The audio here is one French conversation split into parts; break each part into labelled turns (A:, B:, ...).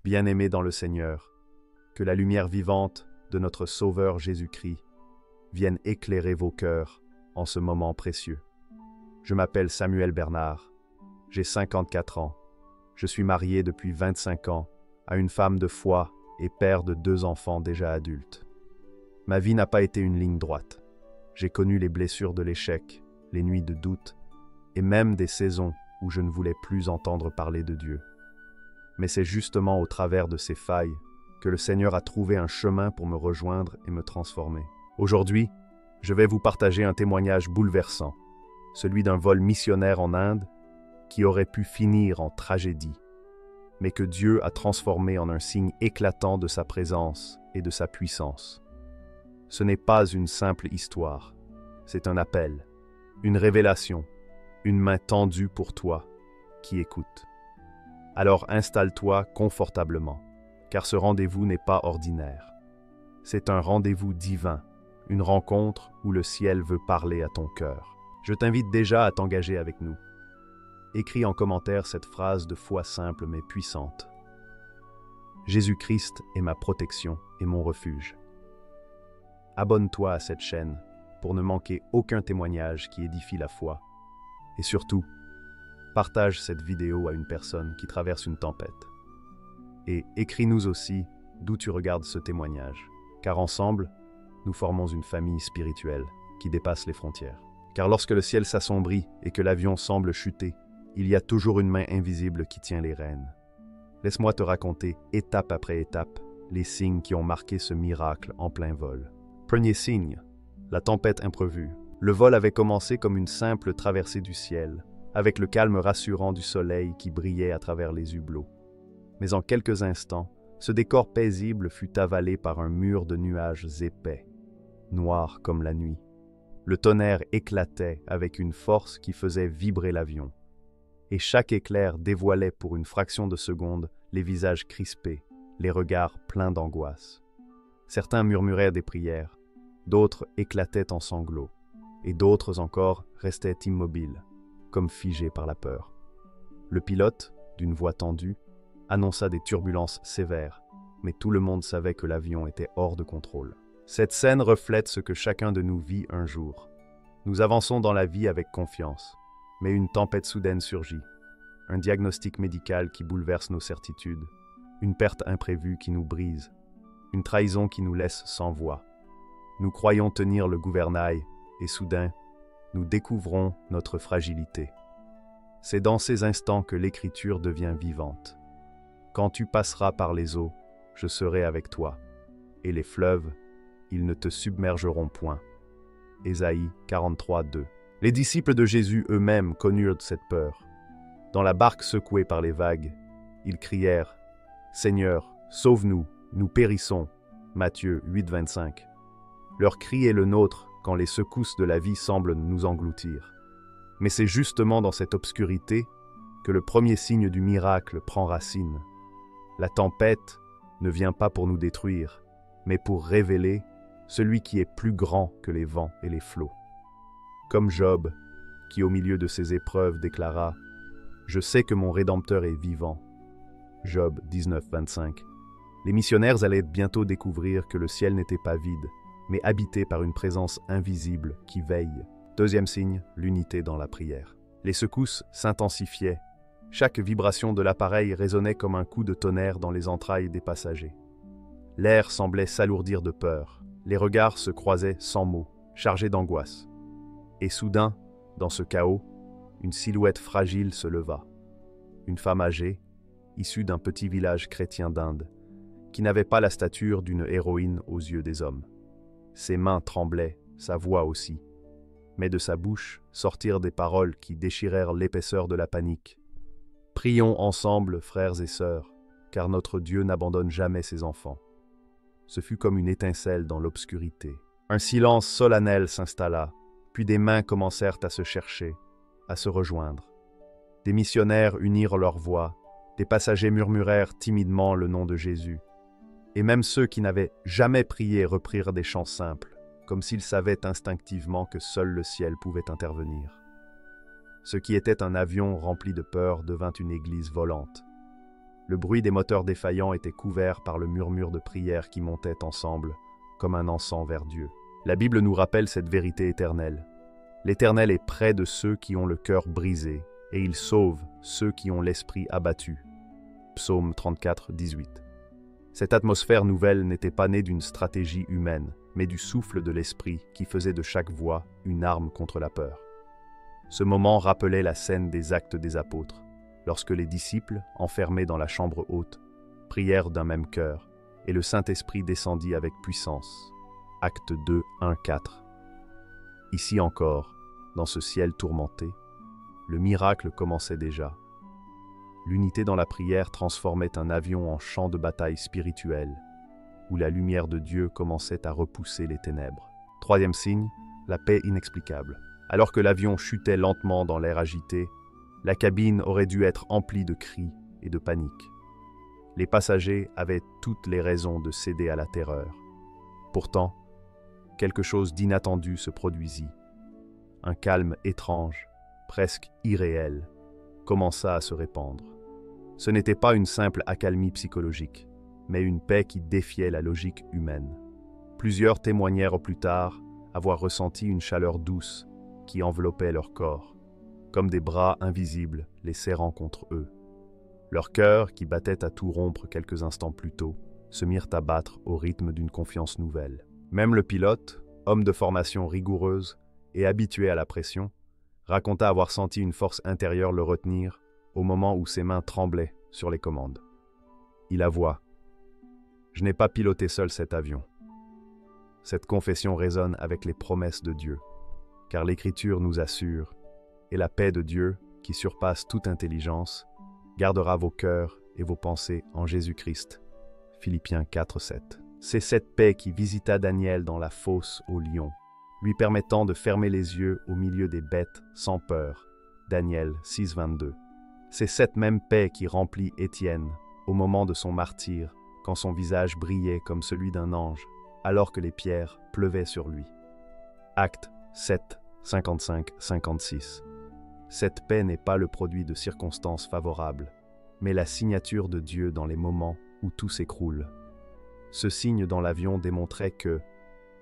A: Bien-aimés dans le Seigneur, que la lumière vivante de notre Sauveur Jésus-Christ vienne éclairer vos cœurs en ce moment précieux. Je m'appelle Samuel Bernard, j'ai 54 ans, je suis marié depuis 25 ans à une femme de foi et père de 2 enfants déjà adultes. Ma vie n'a pas été une ligne droite. J'ai connu les blessures de l'échec, les nuits de doute, et même des saisons où je ne voulais plus entendre parler de Dieu. Mais c'est justement au travers de ces failles que le Seigneur a trouvé un chemin pour me rejoindre et me transformer. Aujourd'hui, je vais vous partager un témoignage bouleversant, celui d'un vol missionnaire en Inde qui aurait pu finir en tragédie, mais que Dieu a transformé en un signe éclatant de sa présence et de sa puissance. Ce n'est pas une simple histoire, c'est un appel, une révélation, une main tendue pour toi qui écoute. Alors installe-toi confortablement, car ce rendez-vous n'est pas ordinaire. C'est un rendez-vous divin, une rencontre où le ciel veut parler à ton cœur. Je t'invite déjà à t'engager avec nous. Écris en commentaire cette phrase de foi simple mais puissante. Jésus-Christ est ma protection et mon refuge. Abonne-toi à cette chaîne pour ne manquer aucun témoignage qui édifie la foi. Et surtout, partage cette vidéo à une personne qui traverse une tempête. Et écris-nous aussi d'où tu regardes ce témoignage, car ensemble, nous formons une famille spirituelle qui dépasse les frontières. Car lorsque le ciel s'assombrit et que l'avion semble chuter, il y a toujours une main invisible qui tient les rênes. Laisse-moi te raconter, étape après étape, les signes qui ont marqué ce miracle en plein vol. Premier signe, la tempête imprévue. Le vol avait commencé comme une simple traversée du ciel, avec le calme rassurant du soleil qui brillait à travers les hublots. Mais en quelques instants, ce décor paisible fut avalé par un mur de nuages épais, noirs comme la nuit. Le tonnerre éclatait avec une force qui faisait vibrer l'avion. Et chaque éclair dévoilait pour une fraction de seconde les visages crispés, les regards pleins d'angoisse. Certains murmuraient des prières, d'autres éclataient en sanglots, et d'autres encore restaient immobiles, comme figés par la peur. Le pilote, d'une voix tendue, annonça des turbulences sévères, mais tout le monde savait que l'avion était hors de contrôle. Cette scène reflète ce que chacun de nous vit un jour. Nous avançons dans la vie avec confiance, mais une tempête soudaine surgit, un diagnostic médical qui bouleverse nos certitudes, une perte imprévue qui nous brise, une trahison qui nous laisse sans voix. Nous croyons tenir le gouvernail et soudain, nous découvrons notre fragilité. C'est dans ces instants que l'Écriture devient vivante. Quand tu passeras par les eaux, je serai avec toi, et les fleuves, ils ne te submergeront point. Ésaïe 43, 2. Les disciples de Jésus eux-mêmes connurent cette peur. Dans la barque secouée par les vagues, ils crièrent « Seigneur, sauve-nous, nous périssons » Matthieu 8, 25. Leur cri est le nôtre quand les secousses de la vie semblent nous engloutir. Mais c'est justement dans cette obscurité que le premier signe du miracle prend racine. La tempête ne vient pas pour nous détruire, mais pour révéler celui qui est plus grand que les vents et les flots. Comme Job, qui au milieu de ses épreuves déclara « Je sais que mon Rédempteur est vivant » Job 19, 25. Les missionnaires allaient bientôt découvrir que le ciel n'était pas vide, mais habité par une présence invisible qui veille. Deuxième signe, l'unité dans la prière. Les secousses s'intensifiaient. Chaque vibration de l'appareil résonnait comme un coup de tonnerre dans les entrailles des passagers. L'air semblait s'alourdir de peur. Les regards se croisaient sans mots, chargés d'angoisse. Et soudain, dans ce chaos, une silhouette fragile se leva. Une femme âgée, issue d'un petit village chrétien d'Inde, qui n'avait pas la stature d'une héroïne aux yeux des hommes. Ses mains tremblaient, sa voix aussi. Mais de sa bouche sortirent des paroles qui déchirèrent l'épaisseur de la panique. « Prions ensemble, frères et sœurs, car notre Dieu n'abandonne jamais ses enfants. » Ce fut comme une étincelle dans l'obscurité. Un silence solennel s'installa, puis des mains commencèrent à se chercher, à se rejoindre. Des missionnaires unirent leurs voix, des passagers murmurèrent timidement le nom de Jésus. Et même ceux qui n'avaient jamais prié reprirent des chants simples, comme s'ils savaient instinctivement que seul le ciel pouvait intervenir. Ce qui était un avion rempli de peur devint une église volante. Le bruit des moteurs défaillants était couvert par le murmure de prières qui montaient ensemble, comme un encens vers Dieu. La Bible nous rappelle cette vérité éternelle. L'Éternel est près de ceux qui ont le cœur brisé, et il sauve ceux qui ont l'esprit abattu. Psaume 34, 18. Cette atmosphère nouvelle n'était pas née d'une stratégie humaine, mais du souffle de l'Esprit qui faisait de chaque voix une arme contre la peur. Ce moment rappelait la scène des Actes des Apôtres, lorsque les disciples, enfermés dans la chambre haute, prièrent d'un même cœur, et le Saint-Esprit descendit avec puissance. Acte 2, 1, 4. Ici encore, dans ce ciel tourmenté, le miracle commençait déjà. L'unité dans la prière transformait un avion en champ de bataille spirituel, où la lumière de Dieu commençait à repousser les ténèbres. Troisième signe, la paix inexplicable. Alors que l'avion chutait lentement dans l'air agité, la cabine aurait dû être emplie de cris et de panique. Les passagers avaient toutes les raisons de céder à la terreur. Pourtant, quelque chose d'inattendu se produisit. Un calme étrange, presque irréel, commença à se répandre. Ce n'était pas une simple accalmie psychologique, mais une paix qui défiait la logique humaine. Plusieurs témoignèrent plus tard avoir ressenti une chaleur douce qui enveloppait leur corps, comme des bras invisibles les serrant contre eux. Leurs cœurs, qui battaient à tout rompre quelques instants plus tôt, se mirent à battre au rythme d'une confiance nouvelle. Même le pilote, homme de formation rigoureuse et habitué à la pression, raconta avoir senti une force intérieure le retenir au moment où ses mains tremblaient sur les commandes. Il avoua : « Je n'ai pas piloté seul cet avion. » Cette confession résonne avec les promesses de Dieu, car l'Écriture nous assure « Et la paix de Dieu, qui surpasse toute intelligence, gardera vos cœurs et vos pensées en Jésus-Christ. » Philippiens 4, 7. C'est cette paix qui visita Daniel dans la fosse au lion, lui permettant de fermer les yeux au milieu des bêtes sans peur. Daniel 6, 22. C'est cette même paix qui remplit Étienne au moment de son martyre, quand son visage brillait comme celui d'un ange, alors que les pierres pleuvaient sur lui. Acte 7, 55-56. Cette paix n'est pas le produit de circonstances favorables, mais la signature de Dieu dans les moments où tout s'écroule. Ce signe dans l'avion démontrait que,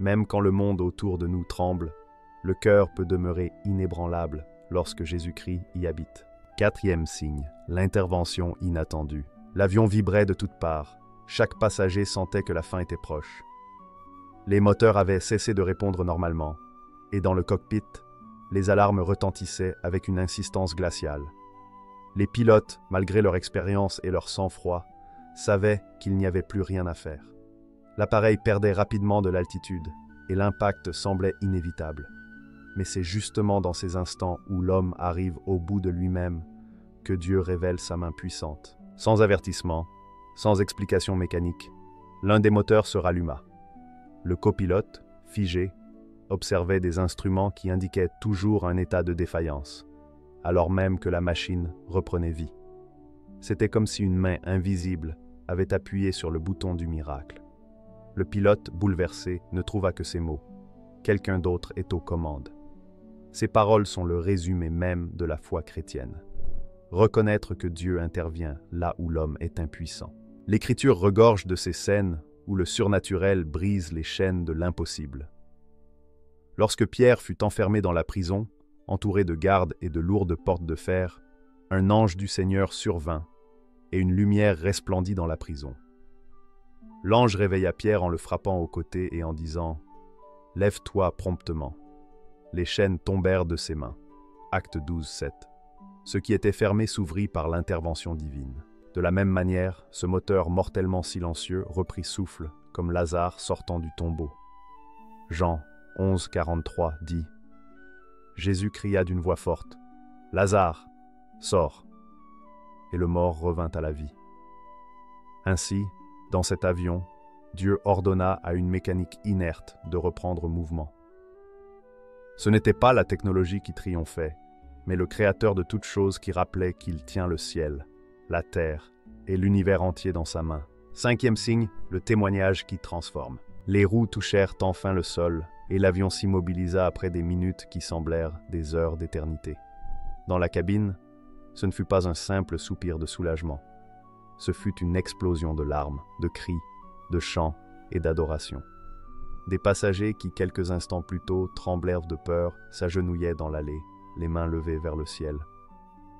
A: même quand le monde autour de nous tremble, le cœur peut demeurer inébranlable lorsque Jésus-Christ y habite. Quatrième signe, l'intervention inattendue. L'avion vibrait de toutes parts. Chaque passager sentait que la fin était proche. Les moteurs avaient cessé de répondre normalement, et dans le cockpit, les alarmes retentissaient avec une insistance glaciale. Les pilotes, malgré leur expérience et leur sang-froid, savaient qu'il n'y avait plus rien à faire. L'appareil perdait rapidement de l'altitude, et l'impact semblait inévitable. Mais c'est justement dans ces instants où l'homme arrive au bout de lui-même que Dieu révèle sa main puissante. Sans avertissement, sans explication mécanique, l'un des moteurs se ralluma. Le copilote, figé, observait des instruments qui indiquaient toujours un état de défaillance, alors même que la machine reprenait vie. C'était comme si une main invisible avait appuyé sur le bouton du miracle. Le pilote, bouleversé, ne trouva que ces mots. Quelqu'un d'autre est aux commandes. Ces paroles sont le résumé même de la foi chrétienne. Reconnaître que Dieu intervient là où l'homme est impuissant. L'Écriture regorge de ces scènes où le surnaturel brise les chaînes de l'impossible. Lorsque Pierre fut enfermé dans la prison, entouré de gardes et de lourdes portes de fer, un ange du Seigneur survint, et une lumière resplendit dans la prison. L'ange réveilla Pierre en le frappant au côté et en disant « Lève-toi promptement ». Les chaînes tombèrent de ses mains. Acte 12, 7. Ce qui était fermé s'ouvrit par l'intervention divine. De la même manière, ce moteur mortellement silencieux reprit souffle, comme Lazare sortant du tombeau. Jean 11, 43 dit « Jésus cria d'une voix forte « Lazare, sors !» Et le mort revint à la vie. Ainsi, dans cet avion, Dieu ordonna à une mécanique inerte de reprendre mouvement. Ce n'était pas la technologie qui triomphait, mais le Créateur de toutes choses qui rappelait qu'il tient le ciel, la terre et l'univers entier dans sa main. Cinquième signe, le témoignage qui transforme. Les roues touchèrent enfin le sol et l'avion s'immobilisa après des minutes qui semblèrent des heures d'éternité. Dans la cabine, ce ne fut pas un simple soupir de soulagement. ce fut une explosion de larmes, de cris, de chants et d'adoration. Des passagers qui, quelques instants plus tôt, tremblèrent de peur, s'agenouillaient dans l'allée, les mains levées vers le ciel.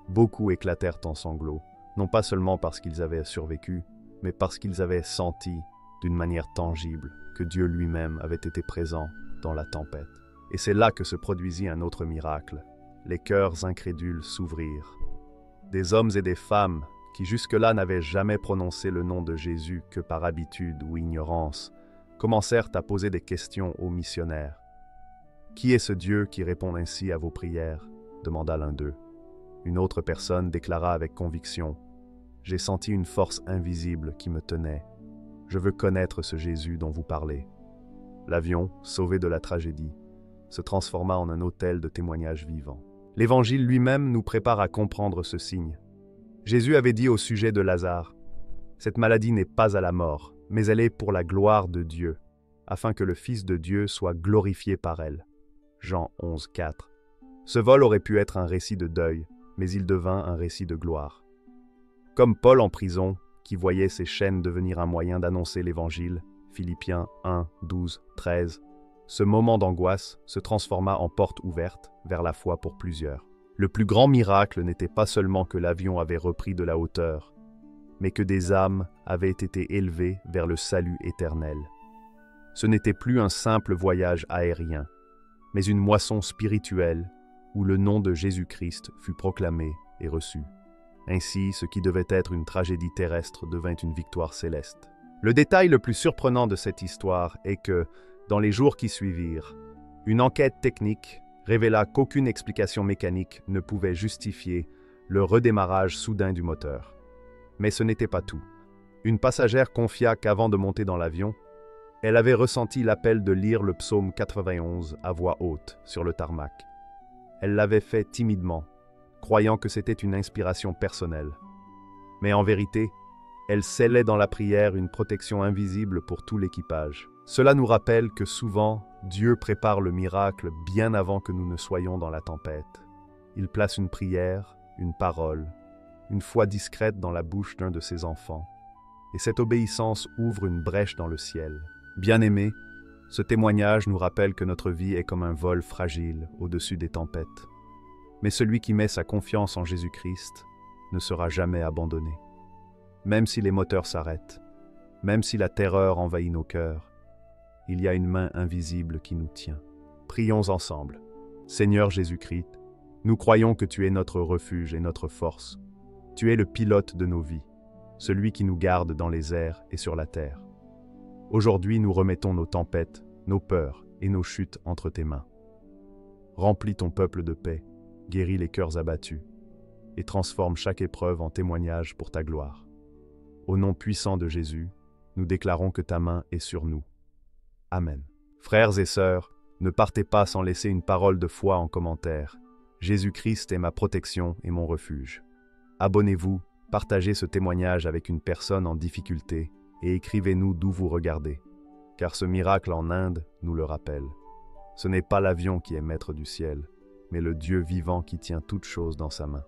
A: Beaucoup éclatèrent en sanglots, non pas seulement parce qu'ils avaient survécu, mais parce qu'ils avaient senti, d'une manière tangible, que Dieu lui-même avait été présent dans la tempête. Et c'est là que se produisit un autre miracle. Les cœurs incrédules s'ouvrirent. Des hommes et des femmes, qui jusque-là n'avaient jamais prononcé le nom de Jésus que par habitude ou ignorance, commencèrent à poser des questions aux missionnaires. « Qui est ce Dieu qui répond ainsi à vos prières ?» demanda l'un d'eux. Une autre personne déclara avec conviction « J'ai senti une force invisible qui me tenait. Je veux connaître ce Jésus dont vous parlez. » L'avion, sauvé de la tragédie, se transforma en un autel de témoignages vivants. L'Évangile lui-même nous prépare à comprendre ce signe. Jésus avait dit au sujet de Lazare « Cette maladie n'est pas à la mort, mais elle est pour la gloire de Dieu, afin que le Fils de Dieu soit glorifié par elle. » Jean 11, 4. Ce vol aurait pu être un récit de deuil, mais il devint un récit de gloire. Comme Paul en prison, qui voyait ses chaînes devenir un moyen d'annoncer l'Évangile, Philippiens 1, 12, 13, ce moment d'angoisse se transforma en porte ouverte vers la foi pour plusieurs. Le plus grand miracle n'était pas seulement que l'avion avait repris de la hauteur, mais que des âmes avaient été élevées vers le salut éternel. Ce n'était plus un simple voyage aérien, mais une moisson spirituelle où le nom de Jésus-Christ fut proclamé et reçu. Ainsi, ce qui devait être une tragédie terrestre devint une victoire céleste. Le détail le plus surprenant de cette histoire est que, dans les jours qui suivirent, une enquête technique révéla qu'aucune explication mécanique ne pouvait justifier le redémarrage soudain du moteur. Mais ce n'était pas tout. Une passagère confia qu'avant de monter dans l'avion, elle avait ressenti l'appel de lire le psaume 91 à voix haute sur le tarmac. Elle l'avait fait timidement, croyant que c'était une inspiration personnelle. Mais en vérité, elle scellait dans la prière une protection invisible pour tout l'équipage. Cela nous rappelle que souvent, Dieu prépare le miracle bien avant que nous ne soyons dans la tempête. Il place une prière, une parole, une foi discrète dans la bouche d'un de ses enfants. Et cette obéissance ouvre une brèche dans le ciel. Bien-aimés, ce témoignage nous rappelle que notre vie est comme un vol fragile au-dessus des tempêtes. Mais celui qui met sa confiance en Jésus-Christ ne sera jamais abandonné. Même si les moteurs s'arrêtent, même si la terreur envahit nos cœurs, il y a une main invisible qui nous tient. Prions ensemble. Seigneur Jésus-Christ, nous croyons que tu es notre refuge et notre force. Tu es le pilote de nos vies, celui qui nous garde dans les airs et sur la terre. Aujourd'hui, nous remettons nos tempêtes, nos peurs et nos chutes entre tes mains. Remplis ton peuple de paix, guéris les cœurs abattus et transforme chaque épreuve en témoignage pour ta gloire. Au nom puissant de Jésus, nous déclarons que ta main est sur nous. Amen. Frères et sœurs, ne partez pas sans laisser une parole de foi en commentaire. Jésus-Christ est ma protection et mon refuge. Abonnez-vous, partagez ce témoignage avec une personne en difficulté et écrivez-nous d'où vous regardez, car ce miracle en Inde nous le rappelle. Ce n'est pas l'avion qui est maître du ciel, mais le Dieu vivant qui tient toutes choses dans sa main.